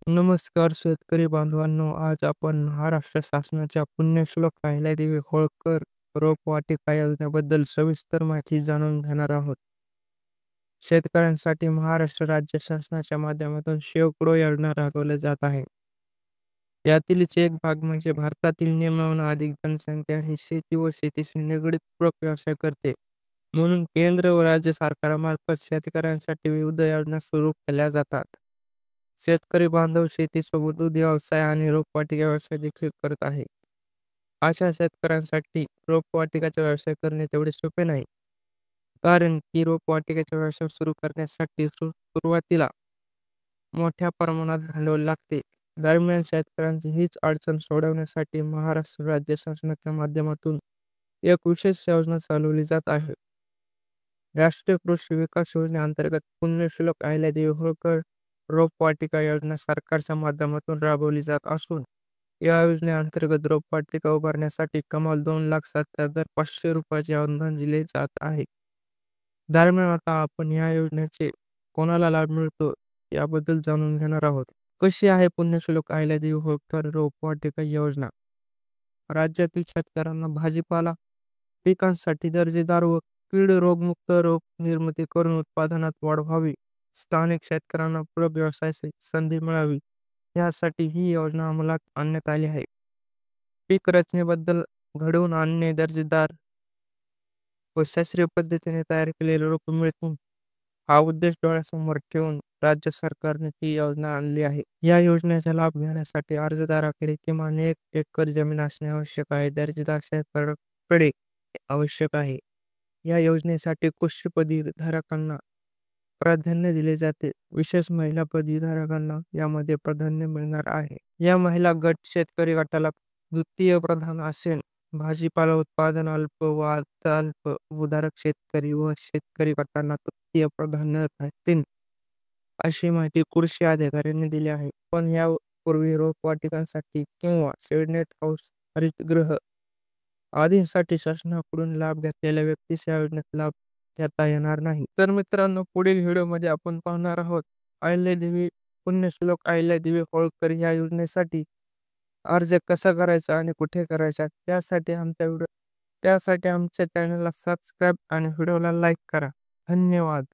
नमस्कार शेतकरी बांधवांनो, आज आपण महाराष्ट्र शासनाच्या पुण्यश्लोक अहिल्यादेवी होळकर रोपवाटिका योजनेबद्दल सविस्तर माहिती जाणून घेणार आहोत. शेतकऱ्यांसाठी महाराष्ट्र राज्य शासनाच्या माध्यमातून शेकडो योजना राबवल्या जात आहे. यातीलच एक भाग म्हणजे भारतातील निम्म्याहून अधिक जनसंख्या ही शेती व शेतीशी निगडीत पूरक व्यवसाय करते. म्हणून केंद्र व राज्य सरकारामार्फत शेतकऱ्यांसाठी विविध योजना सुरू केल्या जातात. शेतकरी बांधव शेतीसोबत दूध व्यवसाय आणि रोपवाटिका व्यवसाय देखील करत आहे. अशा शेतकऱ्यांसाठी रोपवाटिकेचा व्यवसाय करणे तेवढे सोपे नाही. कारण की रोपवाटिकेचा व्यवसाय सुरू करण्यासाठी सुरुवातीला मोठ्या प्रमाणात भांडवल लागते. दरम्यान शेतकऱ्यांची हीच अडचण सोडवण्यासाठी महाराष्ट्र राज्य शासनाच्या माध्यमातून एक विशेष योजना चालवली जात आहे. राष्ट्रीय कृषी विकास योजनेअंतर्गत पुण्यश्लोक अहिल्यादेवी होळकर रोपवाटिका योजना सरकारच्या माध्यमातून राबवली जात असून या योजनेअंतर्गत रोपवाटिका उभारण्यासाठी कमाल 2,77,500 रुपयाचे अनुदान दिले जात आहे. दरम्यान आता आपण या योजनेचे कोणाला लाभ मिळतो याबद्दल जाणून घेणार आहोत. कशी आहे पुण्यश्लोक अहिल्यादेवी होळकर रोपवाटिका योजना? राज्यातील शेतकऱ्यांना भाजीपाला पिकांसाठी दर्जेदार व कीड रोगमुक्त रोप निर्मिती करून उत्पादनात वाढ व्हावी, स्थानिक शेतकऱ्यांना पूरक व्यवसायाची संधी मिळावी, यासाठी ही योजना अंमलात आणण्यात आली आहे. पीक रचनेबद्दल घडवून आणणे, दर्जेदार व शास्त्रीय पद्धतीने तयार केलेले रोप मिळतील, हा उद्देश डोळ्यासमोर ठेवून राज्य सरकारने ही योजना आणली आहे. या योजनेचा लाभ घेण्यासाठी अर्जदाराकडे किमान 1 एकर जमीन असणे आवश्यक आहे. दर्जेदार शेतकऱ्याकडे आवश्यक आहे. या योजनेसाठी कृषी पदवीधारकांना प्राधान्य दिले जाते. विशेष महिला पदवीधारकांना यामध्ये प्राधान्य मिळणार आहे. या महिला गट शेतकरी गटाला द्वितीय प्राधान्य असेल. भाजीपाला उत्पादन अल्प व अल्प उधारक शेतकरी व शेतकरी गटांना तृतीय प्राधान्य राहतील, अशी माहिती कृषी अधिकाऱ्यांनी दिली आहे. पण यापूर्वी रोपवाटिकांसाठी किंवा शेडनेट हाऊस, हरितगृह आदींसाठी शासनाकडून लाभ घेतलेल्या व्यक्तीस या योजनेत लाभ घेता येणार नाही. तर मित्रांनो, पुढील व्हिडिओमध्ये आपण पाहणार आहोत अहिल्यादेवी पुण्यश्लोक अहिल्यादेवी होळकर या योजनेसाठी अर्ज कसा करायचा आणि कुठे करायचा, त्यासाठी आमच्या चॅनलला सबस्क्राईब आणि व्हिडिओला लाईक करा. धन्यवाद.